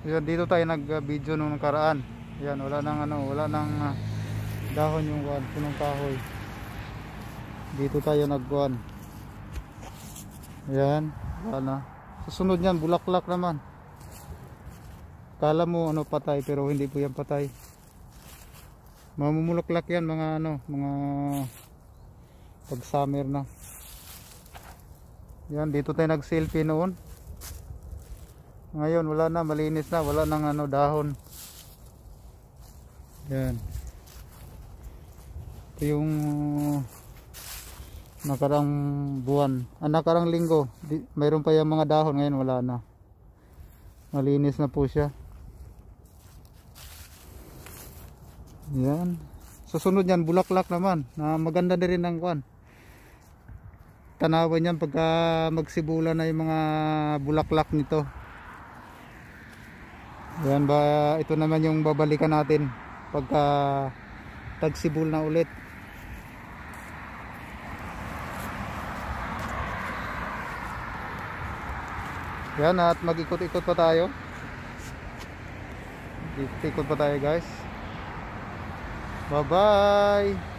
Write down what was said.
Yan, dito tayo nag-video nung nakaraan. Yan, wala nang wala nang dahon yung punong kahoy. Dito tayo nagkuhan. Yan, wala na. Susunod niyan, bulaklak naman. Kala mo patay, pero hindi po yan patay. Mamumulaklak yan mga mga pag summer na. Yan, dito tayo nag-selfie noon. Ngayon wala na, malinis na, wala nang dahon. Yan. Ito yung nakarang buwan, nakarang linggo, mayroon pa yung mga dahon, ngayon wala na. Malinis na po siya. Yan. Susunod yan, bulaklak naman. Na maganda na rin ang kwan. Tanawan yan pagka magsibula na yung mga bulaklak nito. Yan ba, ito naman yung babalikan natin pagka tagsibol na ulit. Yan, at mag-ikot-ikot pa tayo. Ikot pa tayo guys. Bye bye.